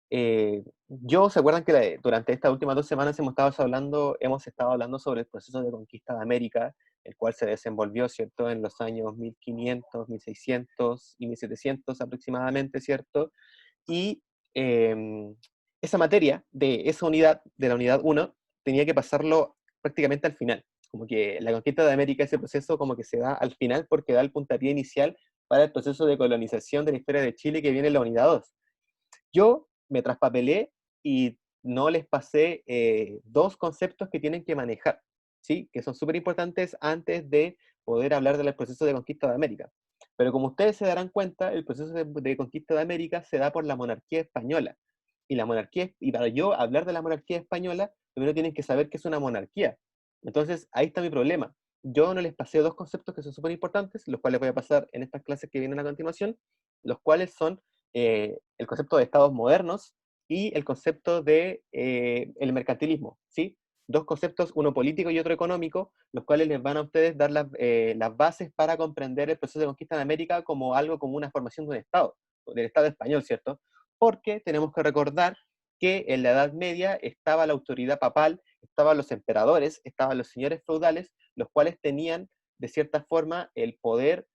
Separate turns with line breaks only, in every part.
¿Se acuerdan que durante estas últimas 2 semanas hemos estado hablando sobre el proceso de conquista de América, el cual se desenvolvió, ¿cierto?, en los años 1500, 1600 y 1700 aproximadamente, ¿cierto? Y em, esa materia de esa unidad, de la unidad uno, tenía que pasarlo prácticamente al final. Como que la conquista de América, ese proceso como que se da al final porque da el puntapié inicial para el proceso de colonización de la historia de Chile que viene en la unidad 2. Yo me traspapelé y no les pasé dos conceptos que tienen que manejar, ¿sí? Que son súper importantes antes de poder hablar del proceso de conquista de América. Pero como ustedes se darán cuenta, el proceso de conquista de América se da por la monarquía española. Y para yo hablar de la monarquía española, primero tienen que saber que es una monarquía. Entonces, ahí está mi problema. Yo no les pasé dos conceptos que son súper importantes, los cuales voy a pasar en estas clases que vienen a continuación, los cuales son el concepto de estados modernos y el concepto de el mercantilismo, ¿sí? Dos conceptos, uno político y otro económico, los cuales les van a ustedes dar las bases para comprender el proceso de conquista de América como algo, como una formación de un Estado, del Estado español, ¿cierto? Porque tenemos que recordar que en la Edad Media estaba la autoridad papal, estaban los emperadores, estaban los señores feudales, los cuales tenían, de cierta forma, el poder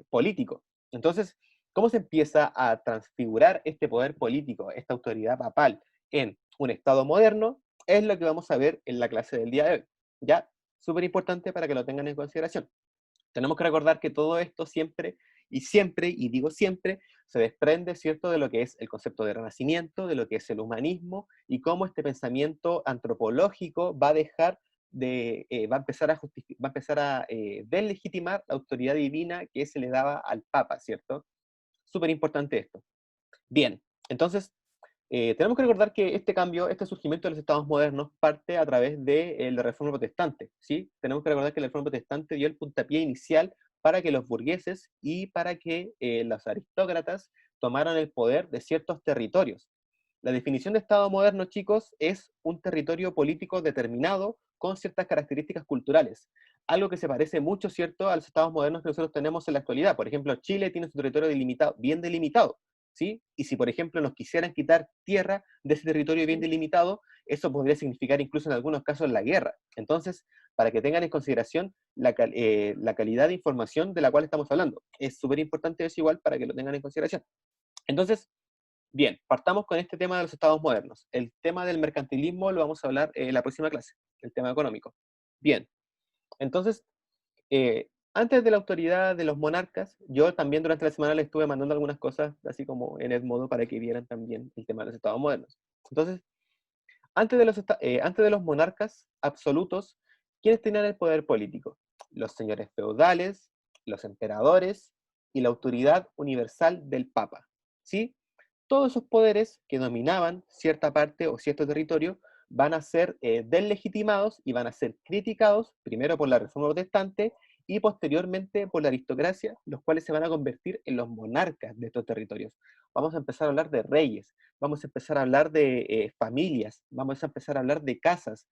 político. Entonces, ¿cómo se empieza a transfigurar este poder político, esta autoridad papal, en un Estado moderno? Es lo que vamos a ver en la clase del día de hoy. ¿Ya? Súper importante para que lo tengan en consideración. Tenemos que recordar que todo esto siempre, y digo siempre, se desprende, ¿cierto?, de lo que es el concepto de renacimiento, de lo que es el humanismo, y cómo este pensamiento antropológico va a dejar va a empezar a deslegitimar la autoridad divina que se le daba al Papa, ¿cierto? Súper importante esto. Bien, entonces, tenemos que recordar que este cambio, este surgimiento de los estados modernos parte a través de la Reforma Protestante, ¿sí? Tenemos que recordar que la Reforma Protestante dio el puntapié inicial para que los burgueses y para que los aristócratas tomaran el poder de ciertos territorios. La definición de Estado moderno, chicos, es un territorio político determinado con ciertas características culturales. Algo que se parece mucho, ¿cierto?, a los estados modernos que nosotros tenemos en la actualidad. Por ejemplo, Chile tiene su territorio delimitado, bien delimitado, ¿sí? Y si, por ejemplo, nos quisieran quitar tierra de ese territorio bien delimitado, eso podría significar incluso en algunos casos la guerra. Entonces, para que tengan en consideración la calidad de información de la cual estamos hablando. Es súper importante eso igual para que lo tengan en consideración. Entonces, bien, partamos con este tema de los estados modernos. El tema del mercantilismo lo vamos a hablar en la próxima clase, el tema económico. Bien, entonces, antes de la autoridad de los monarcas, yo también durante la semana les estuve mandando algunas cosas, así como en el modo para que vieran también el tema de los estados modernos. Entonces, antes de los monarcas absolutos, ¿quiénes tenían el poder político? Los señores feudales, los emperadores y la autoridad universal del Papa. ¿Sí? Todos esos poderes que dominaban cierta parte o cierto territorio van a ser deslegitimados y van a ser criticados primero por la Reforma Protestante y posteriormente por la aristocracia, los cuales se van a convertir en los monarcas de estos territorios. Vamos a empezar a hablar de reyes, vamos a empezar a hablar de familias, vamos a empezar a hablar de casas.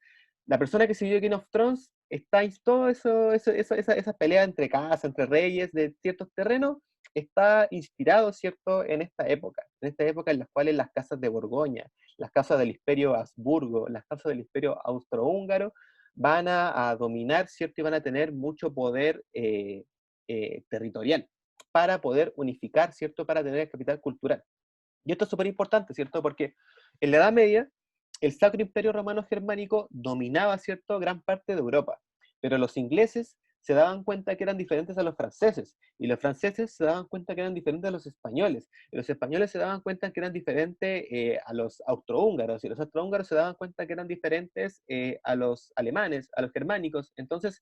La persona que siguió Game of Thrones está en todo esa pelea entre casas, entre reyes de ciertos terrenos, está inspirado, ¿cierto?, en esta época en las cuales las casas de Borgoña, las casas del Imperio Habsburgo, las casas del Imperio Austrohúngaro van a dominar, ¿cierto?, y van a tener mucho poder territorial para poder unificar, ¿cierto?, para tener capital cultural. Y esto es súper importante, ¿cierto?, porque en la Edad Media el Sacro Imperio Romano Germánico dominaba, ¿cierto?, gran parte de Europa, pero los ingleses se daban cuenta que eran diferentes a los franceses, y los franceses se daban cuenta que eran diferentes a los españoles, y los españoles se daban cuenta que eran diferentes a los austrohúngaros, y los austrohúngaros se daban cuenta que eran diferentes a los alemanes, a los germánicos. Entonces,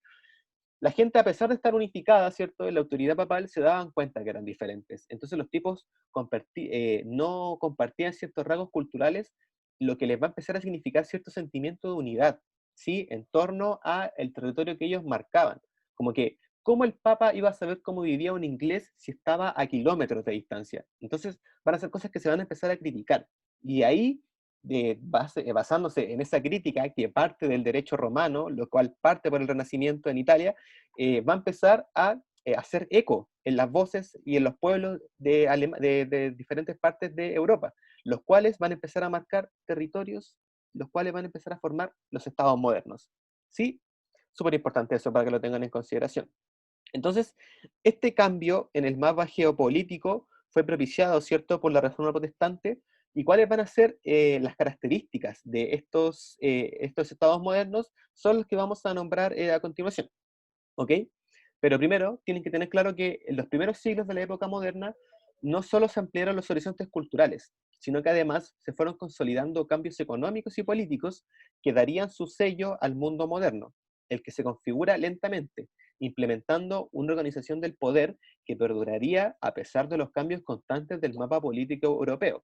la gente, a pesar de estar unificada, ¿cierto?, en la autoridad papal, se daban cuenta que eran diferentes. Entonces los tipos no compartían ciertos rasgos culturales, lo que les va a empezar a significar cierto sentimiento de unidad, ¿sí?, en torno al territorio que ellos marcaban. Como que, ¿cómo el Papa iba a saber cómo vivía un inglés si estaba a kilómetros de distancia? Entonces van a ser cosas que se van a empezar a criticar. Y ahí basándose en esa crítica que parte del derecho romano, lo cual parte por el Renacimiento en Italia, va a empezar a hacer eco en las voces y en los pueblos de diferentes partes de Europa, los cuales van a empezar a marcar territorios, los cuales van a empezar a formar los estados modernos. ¿Sí? Súper importante eso para que lo tengan en consideración. Entonces, este cambio en el mapa geopolítico fue propiciado, ¿cierto?, por la Reforma Protestante. ¿Y cuáles van a ser las características de estos estados modernos? Son los que vamos a nombrar a continuación, ¿ok? Pero primero, tienen que tener claro que en los primeros siglos de la época moderna no solo se ampliaron los horizontes culturales, sino que además se fueron consolidando cambios económicos y políticos que darían su sello al mundo moderno, el que se configura lentamente, implementando una organización del poder que perduraría a pesar de los cambios constantes del mapa político europeo.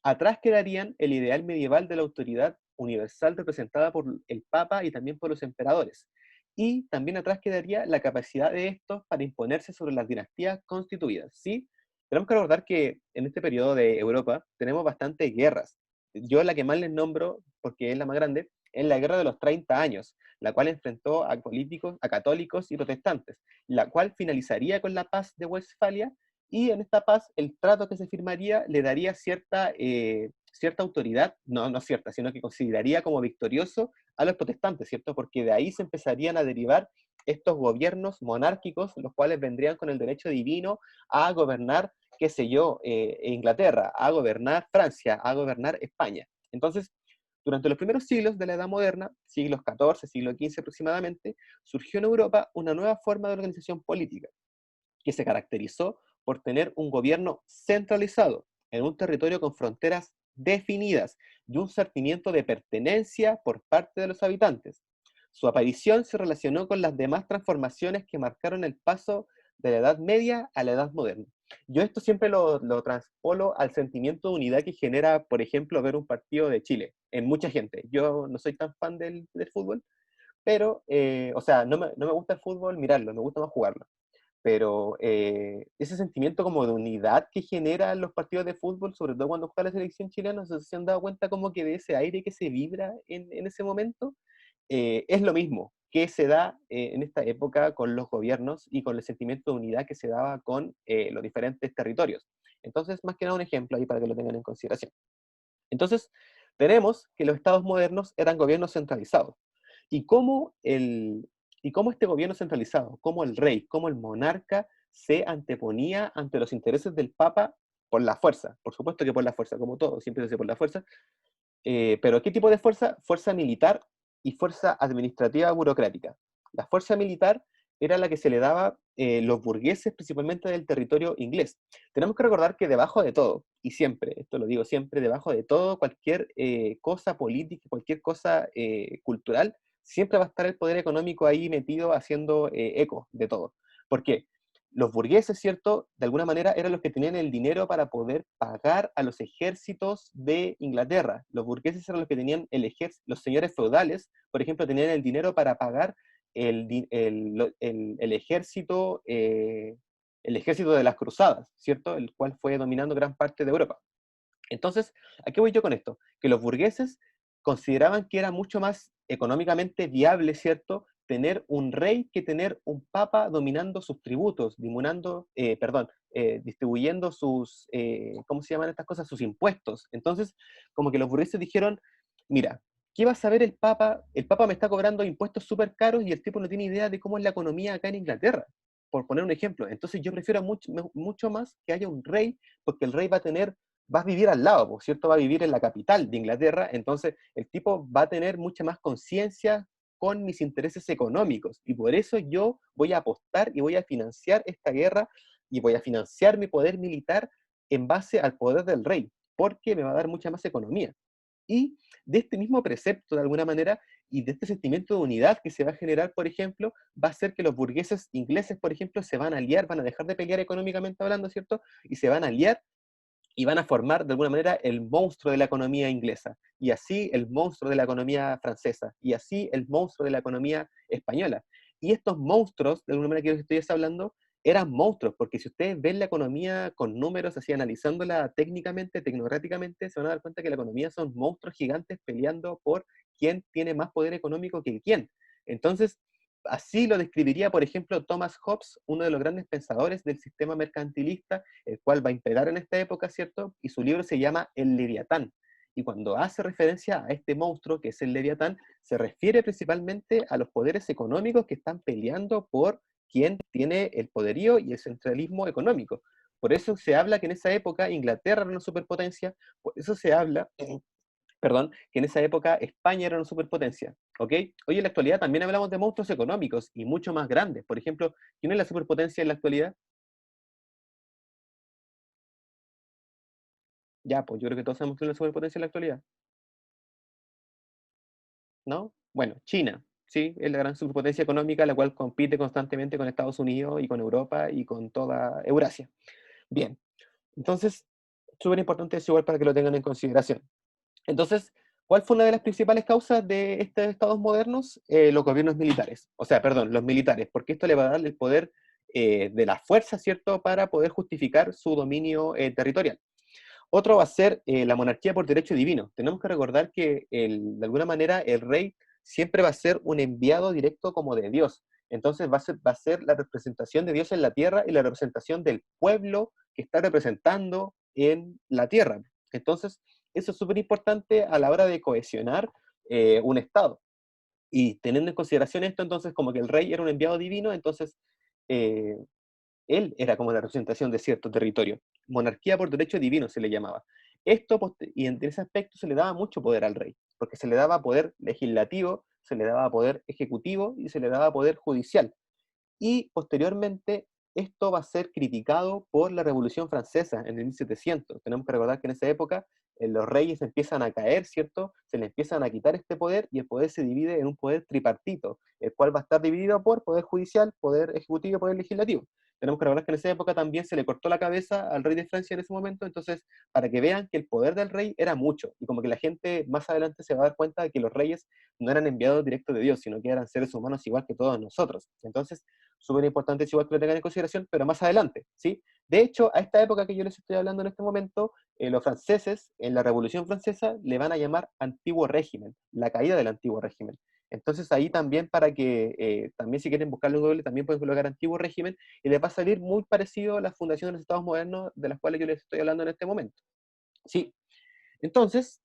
Atrás quedarían el ideal medieval de la autoridad universal representada por el Papa y también por los emperadores. Y también atrás quedaría la capacidad de estos para imponerse sobre las dinastías constituidas. ¿Sí? Tenemos que recordar que en este periodo de Europa tenemos bastantes guerras. Yo la que más les nombro, porque es la más grande, es la Guerra de los 30 años, la cual enfrentó a políticos, a católicos y protestantes, la cual finalizaría con la paz de Westfalia, y en esta paz el trato que se firmaría le daría cierta autoridad, no cierta, sino que consideraría como victorioso a los protestantes, ¿cierto? Porque de ahí se empezarían a derivar estos gobiernos monárquicos, los cuales vendrían con el derecho divino a gobernar, qué sé yo, Inglaterra, a gobernar Francia, a gobernar España. Entonces, durante los primeros siglos de la Edad Moderna, siglos XIV, siglo XV aproximadamente, surgió en Europa una nueva forma de organización política, que se caracterizó por tener un gobierno centralizado en un territorio con fronteras definidas y un sentimiento de pertenencia por parte de los habitantes. Su aparición se relacionó con las demás transformaciones que marcaron el paso de la Edad Media a la Edad Moderna. Yo esto siempre lo transpolo al sentimiento de unidad que genera, por ejemplo, ver un partido de Chile en mucha gente. Yo no soy tan fan del fútbol, pero, o sea, no me gusta el fútbol mirarlo, me gusta más jugarlo, pero ese sentimiento como de unidad que generan los partidos de fútbol, sobre todo cuando juega la selección chilena, no sé si se han dado cuenta como que de ese aire que se vibra en ese momento, es lo mismo que se da en esta época con los gobiernos y con el sentimiento de unidad que se daba con los diferentes territorios. Entonces, más que nada un ejemplo ahí para que lo tengan en consideración. Entonces, tenemos que los estados modernos eran gobiernos centralizados. ¿Y cómo, y cómo este gobierno centralizado, cómo el rey, cómo el monarca se anteponía ante los intereses del Papa por la fuerza? Por supuesto que por la fuerza, como todo, siempre se hace por la fuerza. Pero ¿qué tipo de fuerza? Fuerza militar y fuerza administrativa burocrática. La fuerza militar era la que se le daba los burgueses, principalmente del territorio inglés. Tenemos que recordar que debajo de todo, y siempre, esto lo digo siempre, debajo de todo, cualquier cosa política, cualquier cosa cultural, siempre va a estar el poder económico ahí metido haciendo eco de todo. ¿Por qué? Los burgueses, ¿cierto? De alguna manera eran los que tenían el dinero para poder pagar a los ejércitos de Inglaterra. Los burgueses eran los que tenían el ejército, los señores feudales, por ejemplo, tenían el dinero para pagar el ejército de las cruzadas, ¿cierto? El cual fue dominando gran parte de Europa. Entonces, ¿a qué voy yo con esto? Que los burgueses consideraban que era mucho más económicamente viable, ¿cierto?, tener un rey que tener un papa dominando sus tributos, distribuyendo sus, ¿cómo se llaman estas cosas? Sus impuestos. Entonces, como que los burgueses dijeron, mira, ¿qué va a saber el papa? El papa me está cobrando impuestos súper caros y el tipo no tiene idea de cómo es la economía acá en Inglaterra, por poner un ejemplo. Entonces yo prefiero mucho más que haya un rey, porque el rey va a vivir al lado, ¿por cierto? Va a vivir en la capital de Inglaterra, entonces el tipo va a tener mucha más conciencia con mis intereses económicos, y por eso yo voy a apostar y voy a financiar esta guerra y voy a financiar mi poder militar en base al poder del rey, porque me va a dar mucha más economía. Y de este mismo precepto, de alguna manera, y de este sentimiento de unidad que se va a generar, por ejemplo, va a ser que los burgueses ingleses, por ejemplo, se van a aliar, van a dejar de pelear económicamente hablando, ¿cierto? Y se van a aliar y van a formar de alguna manera el monstruo de la economía inglesa, y así el monstruo de la economía francesa, y así el monstruo de la economía española. Y estos monstruos, de alguna manera que estoy hablando, eran monstruos, porque si ustedes ven la economía con números, así analizándola técnicamente, tecnocráticamente, se van a dar cuenta que la economía son monstruos gigantes peleando por quién tiene más poder económico que quién. Entonces, Así lo describiría, por ejemplo, Thomas Hobbes, uno de los grandes pensadores del sistema mercantilista, el cual va a imperar en esta época, ¿cierto? Y su libro se llama El Leviatán. Y cuando hace referencia a este monstruo que es el Leviatán, se refiere principalmente a los poderes económicos que están peleando por quién tiene el poderío y el centralismo económico. Por eso se habla que en esa época Inglaterra era una superpotencia, por eso se habla, perdón, que en esa época España era una superpotencia, ¿ok? Hoy en la actualidad también hablamos de monstruos económicos y mucho más grandes. Por ejemplo, ¿quién es la superpotencia en la actualidad? Ya, pues yo creo que todos sabemos quién es la superpotencia en la actualidad, ¿no? Bueno, China, ¿sí? Es la gran superpotencia económica la cual compite constantemente con Estados Unidos y con Europa y con toda Eurasia. Bien, entonces, súper importante eso igual para que lo tengan en consideración. Entonces, ¿cuál fue una de las principales causas de estos estados modernos? Los gobiernos militares, o sea, perdón, los militares, porque esto le va a dar el poder de la fuerza, ¿cierto?, para poder justificar su dominio territorial. Otro va a ser la monarquía por derecho divino. Tenemos que recordar que de alguna manera el rey siempre va a ser un enviado directo como de Dios. Entonces va a ser la representación de Dios en la tierra y la representación del pueblo que está representando en la tierra. Entonces, eso es súper importante a la hora de cohesionar un Estado. Y teniendo en consideración esto, entonces, como que el rey era un enviado divino, entonces eh, él era como la representación de cierto territorio. Monarquía por derecho divino se le llamaba. Y en ese aspecto se le daba mucho poder al rey, porque se le daba poder legislativo, se le daba poder ejecutivo y se le daba poder judicial. Y posteriormente esto va a ser criticado por la Revolución Francesa en el 1700. Tenemos que recordar que en esa época los reyes empiezan a caer, ¿cierto? Se les empiezan a quitar este poder y el poder se divide en un poder tripartito, el cual va a estar dividido por poder judicial, poder ejecutivo y poder legislativo. Tenemos que recordar que en esa época también se le cortó la cabeza al rey de Francia en ese momento, entonces, para que vean que el poder del rey era mucho, y como que la gente más adelante se va a dar cuenta de que los reyes no eran enviados directos de Dios, sino que eran seres humanos igual que todos nosotros. Entonces, súper importante es igual que lo tengan en consideración, pero más adelante, ¿sí? De hecho, a esta época que yo les estoy hablando en este momento, los franceses, en la Revolución Francesa, le van a llamar antiguo régimen, la caída del antiguo régimen. Entonces ahí también para que, también si quieren buscarlo en Google, también pueden colocar antiguo régimen y les va a salir muy parecido a la fundación de los estados modernos de las cuales yo les estoy hablando en este momento. Sí, entonces,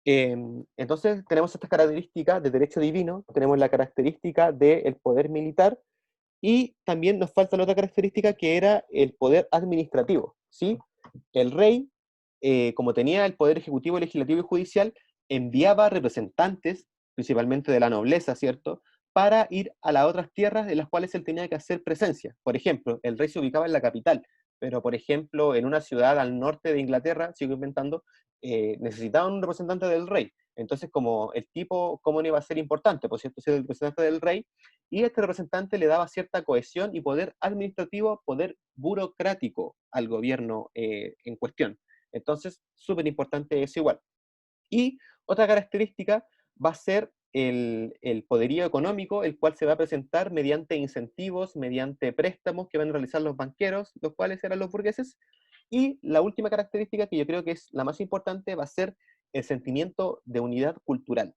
entonces tenemos estas características de derecho divino, tenemos la característica del poder militar, y también nos falta la otra característica que era el poder administrativo, ¿sí? El rey, como tenía el poder ejecutivo, legislativo y judicial, enviaba representantes, principalmente de la nobleza, ¿cierto?, para ir a las otras tierras en las cuales él tenía que hacer presencia. Por ejemplo, el rey se ubicaba en la capital, pero por ejemplo, en una ciudad al norte de Inglaterra, sigo inventando, necesitaban un representante del rey. Entonces, como el tipo, ¿cómo no iba a ser importante? Por cierto, ser el representante del rey, y este representante le daba cierta cohesión y poder administrativo, poder burocrático al gobierno en cuestión. Entonces, súper importante eso igual. Y otra característica va a ser el poderío económico, el cual se va a presentar mediante incentivos, mediante préstamos que van a realizar los banqueros, los cuales eran los burgueses. Y la última característica, que yo creo que es la más importante, va a ser el sentimiento de unidad cultural,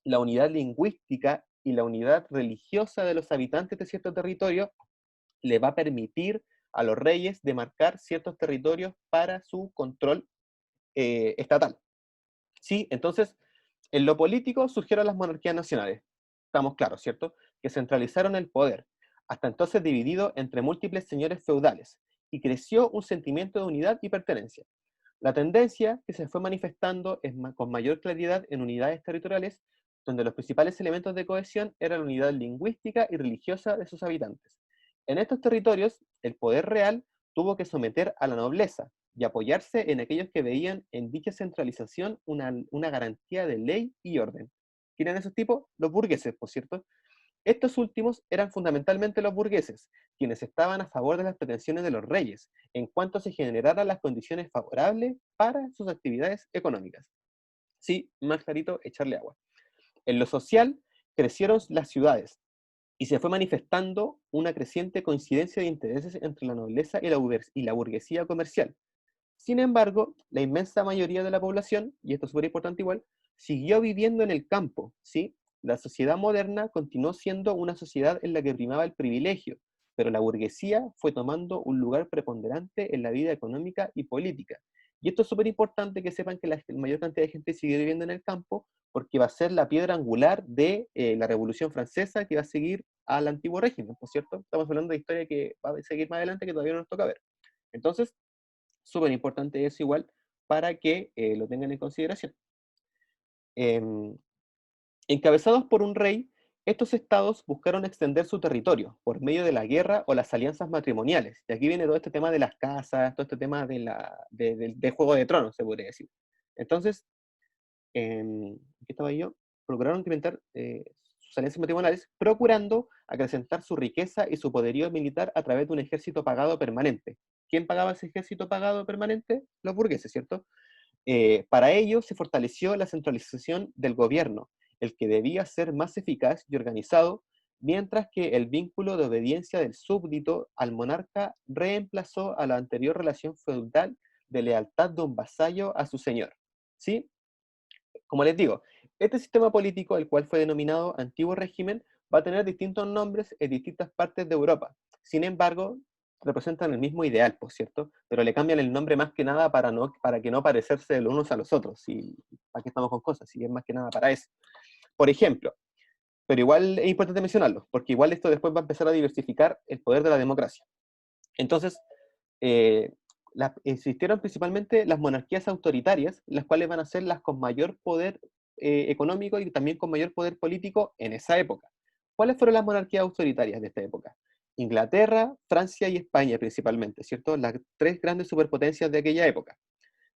la unidad lingüística y la unidad religiosa de los habitantes de cierto territorio le va a permitir a los reyes demarcar ciertos territorios para su control estatal. ¿Sí? Entonces, en lo político surgieron las monarquías nacionales, estamos claros, ¿cierto? Que centralizaron el poder, hasta entonces dividido entre múltiples señores feudales, y creció un sentimiento de unidad y pertenencia. La tendencia que se fue manifestando es con mayor claridad en unidades territoriales, donde los principales elementos de cohesión eran la unidad lingüística y religiosa de sus habitantes. En estos territorios, el poder real tuvo que someter a la nobleza y apoyarse en aquellos que veían en dicha centralización una garantía de ley y orden. ¿Quién eran esos tipos? Los burgueses, por cierto. Estos últimos eran fundamentalmente los burgueses, quienes estaban a favor de las pretensiones de los reyes, en cuanto se generaran las condiciones favorables para sus actividades económicas. Sí, más clarito, echarle agua. En lo social, crecieron las ciudades y se fue manifestando una creciente coincidencia de intereses entre la nobleza y la burguesía comercial. Sin embargo, la inmensa mayoría de la población, y esto es súper importante igual, siguió viviendo en el campo, ¿sí? La sociedad moderna continuó siendo una sociedad en la que primaba el privilegio, pero la burguesía fue tomando un lugar preponderante en la vida económica y política. Y esto es súper importante que sepan que la mayor cantidad de gente sigue viviendo en el campo porque va a ser la piedra angular de la Revolución Francesa que va a seguir al antiguo régimen, ¿no es cierto? Estamos hablando de historia que va a seguir más adelante que todavía no nos toca ver. Entonces, súper importante eso igual para que lo tengan en consideración. Em, Encabezados por un rey, estos estados buscaron extender su territorio por medio de la guerra o las alianzas matrimoniales. Y aquí viene todo este tema de las casas, todo este tema de Juego de Tronos, se podría decir. Entonces, ¿qué estaba yo? Procuraron incrementar sus alianzas matrimoniales, procurando acrecentar su riqueza y su poderío militar a través de un ejército pagado permanente. ¿Quién pagaba ese ejército pagado permanente? Los burgueses, ¿cierto? Para ello se fortaleció la centralización del gobierno, el que debía ser más eficaz y organizado, mientras que el vínculo de obediencia del súbdito al monarca reemplazó a la anterior relación feudal de lealtad de un vasallo a su señor. ¿Sí? Como les digo, este sistema político, el cual fue denominado Antiguo Régimen, va a tener distintos nombres en distintas partes de Europa. Sin embargo, representan el mismo ideal, por cierto, pero le cambian el nombre más que nada para que no parecerse los unos a los otros. Y aquí estamos con cosas, y es más que nada para eso. Por ejemplo, pero igual es importante mencionarlo, porque igual esto después va a empezar a diversificar el poder de la democracia. Entonces, eh, existieron principalmente las monarquías autoritarias, las cuales van a ser las con mayor poder económico y también con mayor poder político en esa época. ¿Cuáles fueron las monarquías autoritarias de esta época? Inglaterra, Francia y España principalmente, ¿cierto? Las tres grandes superpotencias de aquella época.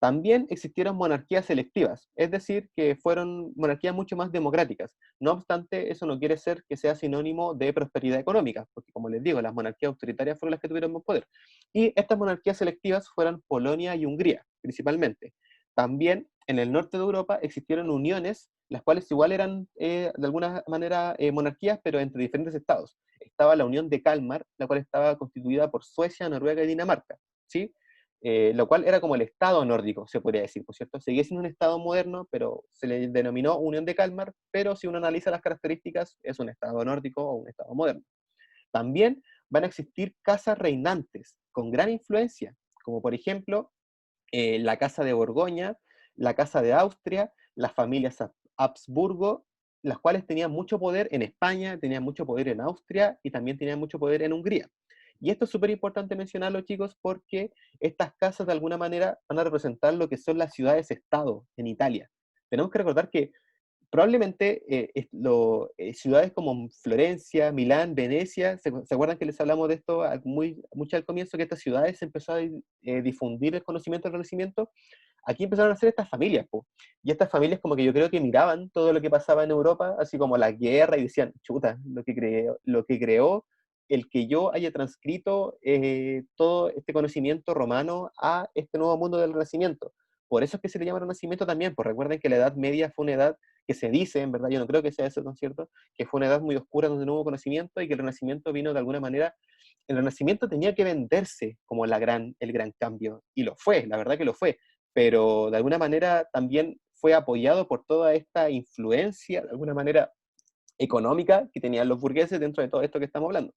También existieron monarquías selectivas, es decir, que fueron monarquías mucho más democráticas. No obstante, eso no quiere ser que sea sinónimo de prosperidad económica, porque como les digo, las monarquías autoritarias fueron las que tuvieron más poder. Y estas monarquías selectivas fueron Polonia y Hungría, principalmente. También en el norte de Europa existieron uniones, las cuales igual eran de alguna manera monarquías, pero entre diferentes estados. Estaba la Unión de Kalmar, la cual estaba constituida por Suecia, Noruega y Dinamarca, ¿sí? Lo cual era como el Estado nórdico, se podría decir, por cierto. Seguía siendo un Estado moderno, pero se le denominó Unión de Kalmar, pero si uno analiza las características, es un Estado nórdico o un Estado moderno. También van a existir casas reinantes con gran influencia, como por ejemplo la Casa de Borgoña, la Casa de Austria, las familias Habsburgo, las cuales tenían mucho poder en España, tenían mucho poder en Austria y también tenían mucho poder en Hungría. Y esto es súper importante mencionarlo, chicos, porque estas casas de alguna manera van a representar lo que son las ciudades-estado en Italia. Tenemos que recordar que probablemente ciudades como Florencia, Milán, Venecia, ¿se acuerdan que les hablamos de esto mucho al comienzo, que estas ciudades se empezó a difundir el conocimiento del Renacimiento? Aquí empezaron a hacer estas familias, po. Y estas familias como que yo creo que miraban todo lo que pasaba en Europa, así como la guerra, y decían, chuta, lo que creó el que yo haya transcrito todo este conocimiento romano a este nuevo mundo del Renacimiento. Por eso es que se le llama Renacimiento también, pues recuerden que la Edad Media fue una edad que se dice, en verdad, yo no creo que sea eso tan cierto, que fue una edad muy oscura donde no hubo conocimiento y que el Renacimiento vino de alguna manera. El Renacimiento tenía que venderse como el gran cambio, y lo fue, la verdad que lo fue, pero de alguna manera también fue apoyado por toda esta influencia, de alguna manera económica, que tenían los burgueses dentro de todo esto que estamos hablando.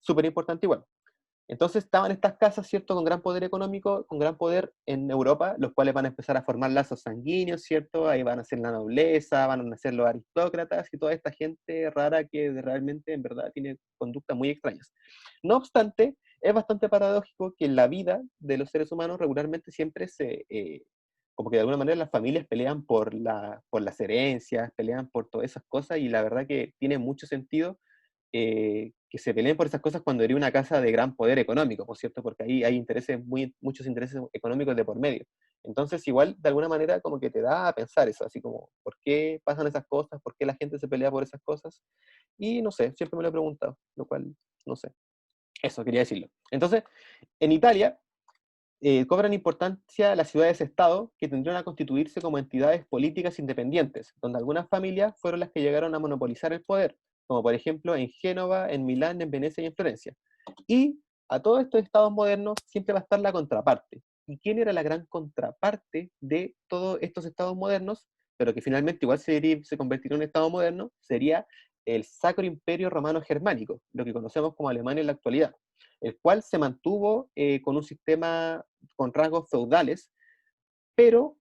Súper importante igual. Entonces estaban estas casas, ¿cierto?, con gran poder económico, con gran poder en Europa, los cuales van a empezar a formar lazos sanguíneos, ¿cierto? Ahí van a ser la nobleza, van a nacer los aristócratas y toda esta gente rara que realmente, en verdad, tiene conductas muy extrañas. No obstante, es bastante paradójico que en la vida de los seres humanos regularmente siempre como que de alguna manera las familias pelean por las herencias, pelean por todas esas cosas, y la verdad que tiene mucho sentido que se peleen por esas cosas cuando eres una casa de gran poder económico, por cierto, porque ahí hay muchos intereses económicos de por medio. Entonces, igual, de alguna manera, como que te da a pensar eso, así como, ¿por qué pasan esas cosas? ¿Por qué la gente se pelea por esas cosas? Y no sé, siempre me lo he preguntado, lo cual, no sé. Eso quería decirlo. Entonces, en Italia cobran importancia las ciudades-estado que tendrían a constituirse como entidades políticas independientes, donde algunas familias fueron las que llegaron a monopolizar el poder, como por ejemplo en Génova, en Milán, en Venecia y en Florencia. Y a todos estos estados modernos siempre va a estar la contraparte. ¿Y quién era la gran contraparte de todos estos estados modernos? pero que finalmente igual se convertiría en un Estado moderno, sería el Sacro Imperio Romano Germánico, lo que conocemos como Alemania en la actualidad, el cual se mantuvo con un sistema con rasgos feudales, pero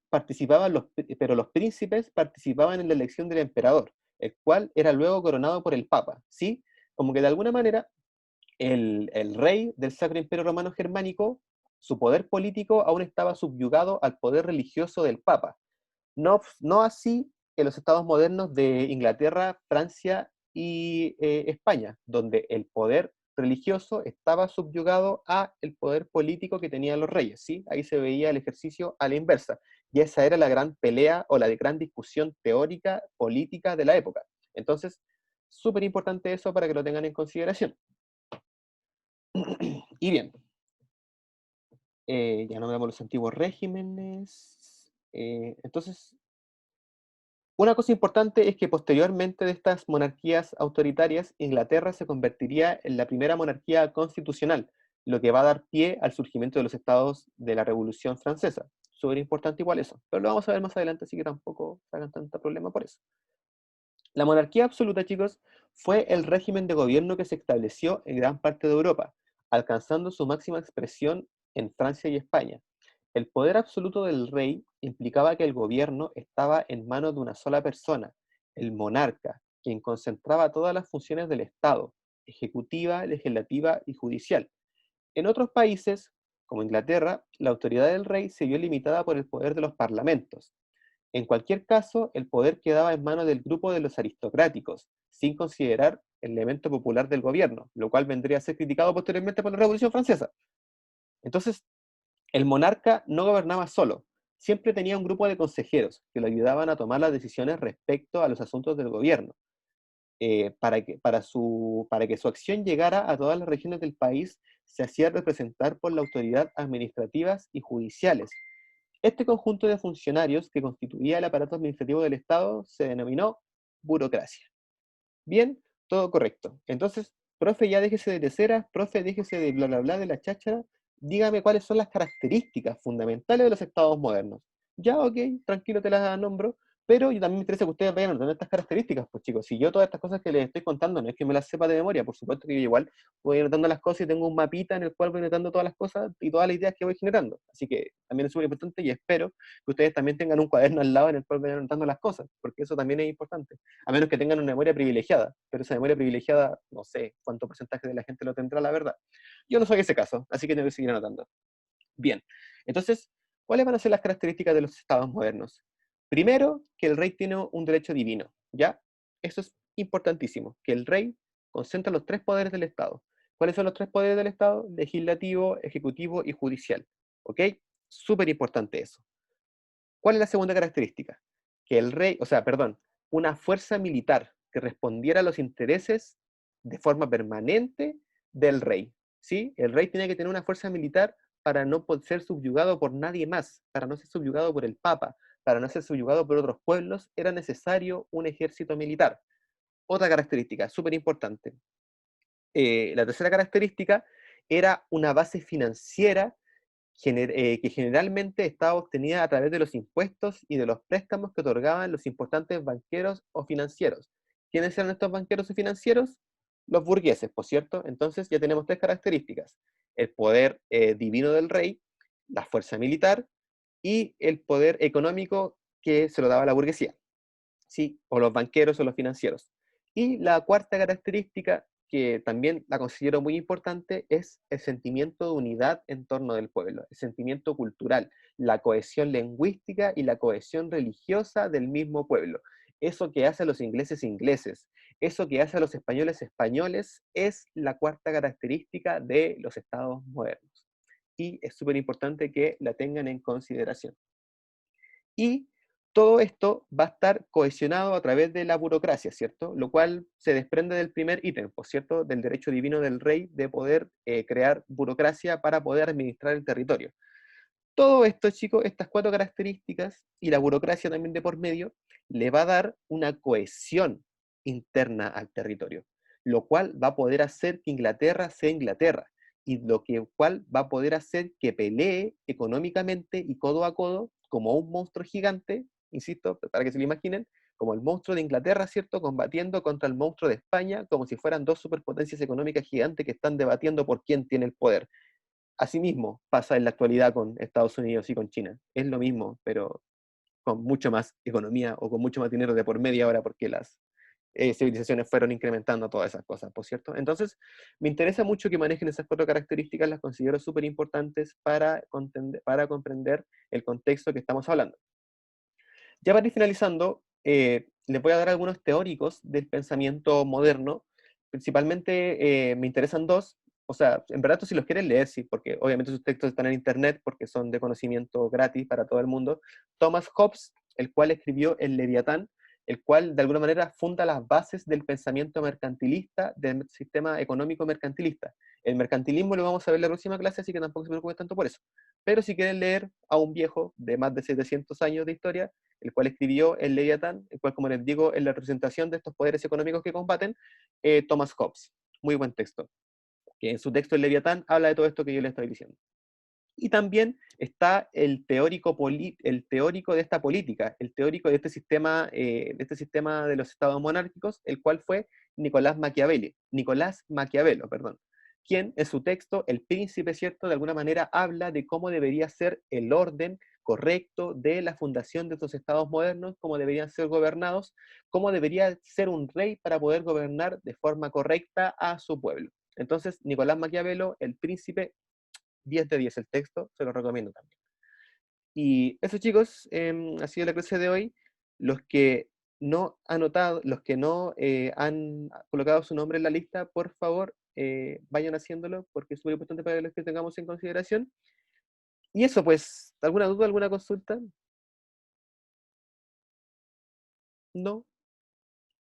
pero los príncipes participaban en la elección del emperador, el cual era luego coronado por el Papa, ¿sí? Como que de alguna manera el rey del Sacro Imperio Romano Germánico, su poder político aún estaba subyugado al poder religioso del Papa. No así en los estados modernos de Inglaterra, Francia y España, donde el poder religioso estaba subyugado a el poder político que tenían los reyes, ¿sí? Ahí se veía el ejercicio a la inversa. Y esa era la gran pelea o la gran discusión teórica, política de la época. Entonces, súper importante eso para que lo tengan en consideración. Y bien, ya no veamos los antiguos regímenes. Entonces, una cosa importante es que posteriormente de estas monarquías autoritarias, Inglaterra se convertiría en la primera monarquía constitucional, lo que va a dar pie al surgimiento de los estados de la Revolución Francesa. Súper importante igual eso, pero lo vamos a ver más adelante, así que tampoco se hagan tanto problema por eso. La monarquía absoluta, chicos, fue el régimen de gobierno que se estableció en gran parte de Europa, alcanzando su máxima expresión en Francia y España. El poder absoluto del rey implicaba que el gobierno estaba en manos de una sola persona, el monarca, quien concentraba todas las funciones del Estado, ejecutiva, legislativa y judicial. En otros países, como Inglaterra, la autoridad del rey se vio limitada por el poder de los parlamentos. En cualquier caso, el poder quedaba en manos del grupo de los aristocráticos, sin considerar el elemento popular del gobierno, lo cual vendría a ser criticado posteriormente por la Revolución Francesa. Entonces, el monarca no gobernaba solo, siempre tenía un grupo de consejeros que le ayudaban a tomar las decisiones respecto a los asuntos del gobierno. Para que su acción llegara a todas las regiones del país, se hacía representar por la autoridad administrativas y judiciales. Este conjunto de funcionarios que constituía el aparato administrativo del Estado se denominó burocracia. Bien, todo correcto. Entonces, profe, ya déjese de leceras, profe, déjese de bla bla bla de la cháchara, dígame cuáles son las características fundamentales de los estados modernos. Ya, ok, tranquilo, te las nombro, pero yo también me interesa que ustedes vayan anotando estas características, pues chicos, si yo todas estas cosas que les estoy contando no es que me las sepa de memoria, por supuesto que yo igual voy anotando las cosas y tengo un mapita en el cual voy anotando todas las cosas y todas las ideas que voy generando. Así que también es súper importante y espero que ustedes también tengan un cuaderno al lado en el cual vayan anotando las cosas, porque eso también es importante a menos que tengan una memoria privilegiada, pero esa memoria privilegiada, no sé cuánto porcentaje de la gente lo tendrá, la verdad. Yo no soy ese caso, así que tengo que seguir anotando. Bien, entonces, ¿cuáles van a ser las características de los estados modernos? Primero, que el rey tiene un derecho divino, ¿ya? Eso es importantísimo, que el rey concentra los tres poderes del Estado. ¿Cuáles son los tres poderes del Estado? Legislativo, ejecutivo y judicial, ¿ok? Súper importante eso. ¿Cuál es la segunda característica? Que el rey, o sea, perdón, una fuerza militar que respondiera a los intereses de forma permanente del rey. ¿Sí? El rey tiene que tener una fuerza militar para no poder ser subyugado por nadie más, para no ser subyugado por el Papa, para no ser subyugado por otros pueblos, era necesario un ejército militar. Otra característica, súper importante. La tercera característica era una base financiera que generalmente estaba obtenida a través de los impuestos y de los préstamos que otorgaban los importantes banqueros o financieros. ¿Quiénes eran estos banqueros y financieros? Los burgueses, por cierto. Entonces ya tenemos tres características. El poder divino del rey, la fuerza militar y el poder económico que se lo daba la burguesía, ¿sí? O los banqueros o los financieros. Y la cuarta característica, que también la considero muy importante, es el sentimiento de unidad en torno del pueblo, el sentimiento cultural, la cohesión lingüística y la cohesión religiosa del mismo pueblo. Eso que hace a los ingleses ingleses, eso que hace a los españoles españoles, es la cuarta característica de los estados modernos. Y es súper importante que la tengan en consideración. Y todo esto va a estar cohesionado a través de la burocracia, ¿cierto? Lo cual se desprende del primer ítem, por cierto, del derecho divino del rey de poder crear burocracia para poder administrar el territorio. Todo esto, chicos, estas cuatro características y la burocracia también de por medio, le va a dar una cohesión interna al territorio, lo cual va a poder hacer que Inglaterra sea Inglaterra y cual va a poder hacer que pelee económicamente y codo a codo como un monstruo gigante insisto, para que se lo imaginen, como el monstruo de Inglaterra, ¿cierto?, combatiendo contra el monstruo de España, como si fueran dos superpotencias económicas gigantes que están debatiendo por quién tiene el poder. Asimismo, pasa en la actualidad con Estados Unidos y con China. Es lo mismo, pero con mucho más economía o con mucho más dinero de por media hora, porque las civilizaciones fueron incrementando todas esas cosas, ¿por cierto? Entonces, me interesa mucho que manejen esas cuatro características, las considero súper importantes para comprender el contexto que estamos hablando. Ya para ir finalizando, les voy a dar algunos teóricos del pensamiento moderno. Principalmente me interesan dos. O sea, en verdad tú si los quieres leer, sí, porque obviamente sus textos están en internet porque son de conocimiento gratis para todo el mundo. Thomas Hobbes, el cual escribió El Leviatán, el cual de alguna manera funda las bases del pensamiento mercantilista, del sistema económico mercantilista. El mercantilismo lo vamos a ver en la próxima clase, así que tampoco se preocupen tanto por eso. Pero si quieren leer a un viejo de más de 700 años de historia, el cual escribió el Leviatán, el cual, como les digo, es la representación de estos poderes económicos que combaten, Thomas Hobbes. Muy buen texto. Que en su texto el Leviatán habla de todo esto que yo les estoy diciendo. Y también está el teórico de esta política, el teórico de este sistema de los estados monárquicos, el cual fue Nicolás Maquiavelo, perdón, quien en su texto, El Príncipe, ¿cierto?, de alguna manera habla de cómo debería ser el orden correcto de la fundación de estos estados modernos, cómo deberían ser gobernados, cómo debería ser un rey para poder gobernar de forma correcta a su pueblo. Entonces, Nicolás Maquiavelo, El Príncipe, 10 de 10 el texto, se lo recomiendo también. Y eso, chicos, ha sido la clase de hoy. Los que no han anotado, los que no han colocado su nombre en la lista, por favor, vayan haciéndolo, porque es muy importante para los que tengamos en consideración. Y eso, pues, ¿alguna duda, alguna consulta? No,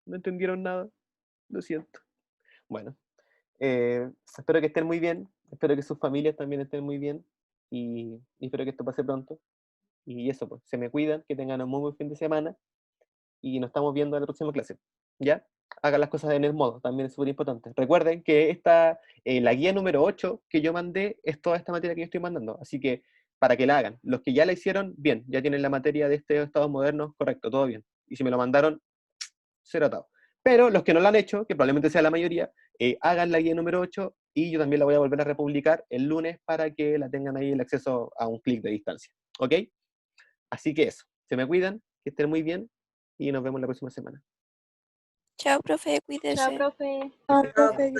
no entendieron nada, lo siento. Bueno, espero que estén muy bien, espero que sus familias también estén muy bien, y espero que esto pase pronto. Y eso, pues, se me cuidan, que tengan un muy buen fin de semana y nos estamos viendo en la próxima clase. ¿Ya? Hagan las cosas en el modo, también es súper importante. Recuerden que la guía número 8 que yo mandé es toda esta materia que yo estoy mandando, así que para que la hagan. Los que ya la hicieron, bien, ya tienen la materia de este estado moderno, correcto, todo bien. Y si me lo mandaron, cero atado. Pero los que no la han hecho, que probablemente sea la mayoría, hagan la guía número 8 y yo también la voy a volver a republicar el lunes para que la tengan ahí el acceso a un clic de distancia. ¿Ok? Así que eso, se me cuidan, que estén muy bien y nos vemos la próxima semana.
Chao, profe,
Chao,
cuídese.
profe.
Chao, profe.